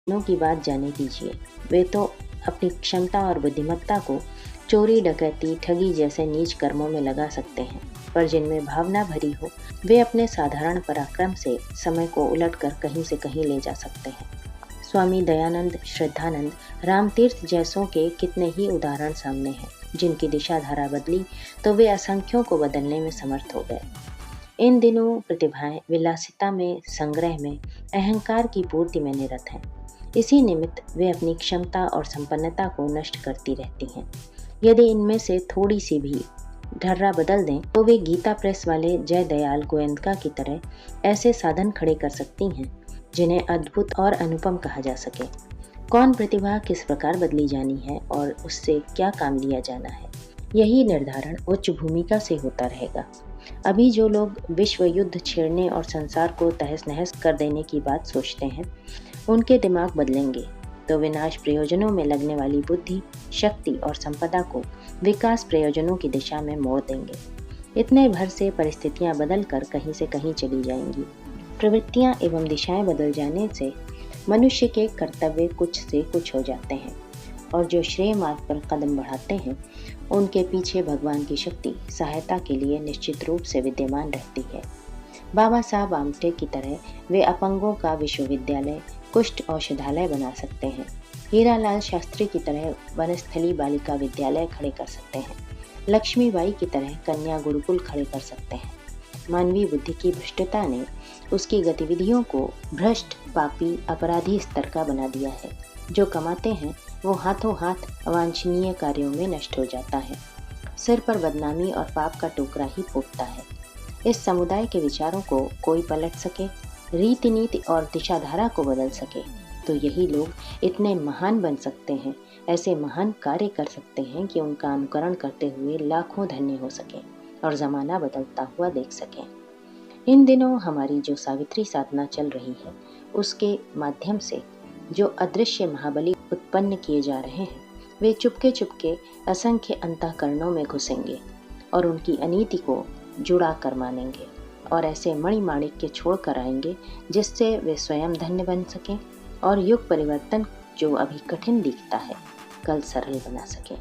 No की बात जाने दीजिए। वे तो अपनी क्षमता और बुद्धिमत्ता को चोरी, डकैती, ठगी जैसे नीच कर्मों में लगा सकते हैं, पर जिनमें भावना भरी हो, वे अपने साधारण पराक्रम से समय को उलटकर कहीं से कहीं ले जा सकते हैं। स्वामी दयानंद, श्रद्धानंद, रामतीर्थ जैसों के कितने ही उदाहरण सामने हैं, जिनकी दिशा धारा बदली तो वे असंख्यों को बदलने में समर्थ हो गए। इन दिनों प्रतिभाएं विलासिता में, संग्रह में, अहंकार की पूर्ति में निरत हैं। इसी निमित्त वे अपनी क्षमता और संपन्नता को नष्ट करती रहती हैं। यदि इनमें से थोड़ी सी भी ढर्रा बदल दें तो वे गीता प्रेस वाले जय दयाल गोयंका की तरह ऐसे साधन खड़े कर सकती हैं जिन्हें अद्भुत और अनुपम कहा जा सके। कौन प्रतिभा किस प्रकार बदली जानी है और उससे क्या काम लिया जाना है, यही निर्धारण उच्च भूमिका से होता रहेगा। अभी जो लोग विश्व युद्ध छेड़ने और संसार को तहस नहस कर देने की बात सोचते हैं, उनके दिमाग बदलेंगे तो विनाश प्रयोजनों में लगने वाली बुद्धि, शक्ति और संपदा को विकास प्रयोजनों की दिशा में मोड़ देंगे। इतने भर से परिस्थितियां बदल कर कहीं से कहीं चली जाएंगी। प्रवृत्तियां एवं दिशाएं बदल जाने से मनुष्य के कर्तव्य कुछ से कुछ हो जाते हैं, और जो श्रेय मार्ग पर कदम बढ़ाते हैं उनके पीछे भगवान की शक्ति सहायता के लिए निश्चित रूप से विद्यमान रहती है। बाबा साहब आमटे की तरह वे अपंगों का विश्वविद्यालय, कुष्ठ औषधालय बना सकते हैं। हीरालाल शास्त्री की तरह वनस्थली बालिका विद्यालय खड़े कर सकते हैं। लक्ष्मीबाई की तरह कन्या गुरुकुल खड़े कर सकते हैं। मानवीय बुद्धि की भ्रष्टता ने उसकी गतिविधियों को भ्रष्ट, पापी, अपराधी स्तर का बना दिया है। जो कमाते हैं वो हाथों हाथ अवांछनीय कार्यों में नष्ट हो जाता है। सिर पर बदनामी और पाप का टोकरा ही फूटता है। इस समुदाय के विचारों को कोई पलट सके, रीति नीति और दिशाधारा को बदल सके, तो यही लोग इतने महान बन सकते हैं, ऐसे महान कार्य कर सकते हैं कि उनका अनुकरण करते हुए लाखों धन्य हो सके और जमाना बदलता हुआ देख सकें। इन दिनों हमारी जो सावित्री साधना चल रही है, उसके माध्यम से जो अदृश्य महाबली उत्पन्न किए जा रहे हैं, वे चुपके चुपके असंख्य अंतःकरणों में घुसेंगे और उनकी अनीति को जुड़ा कर मानेंगे और ऐसे मणिमाणिक्य छोड़ कर आएंगे जिससे वे स्वयं धन्य बन सकें और युग परिवर्तन जो अभी कठिन दिखता है, कल सरल बना सकें।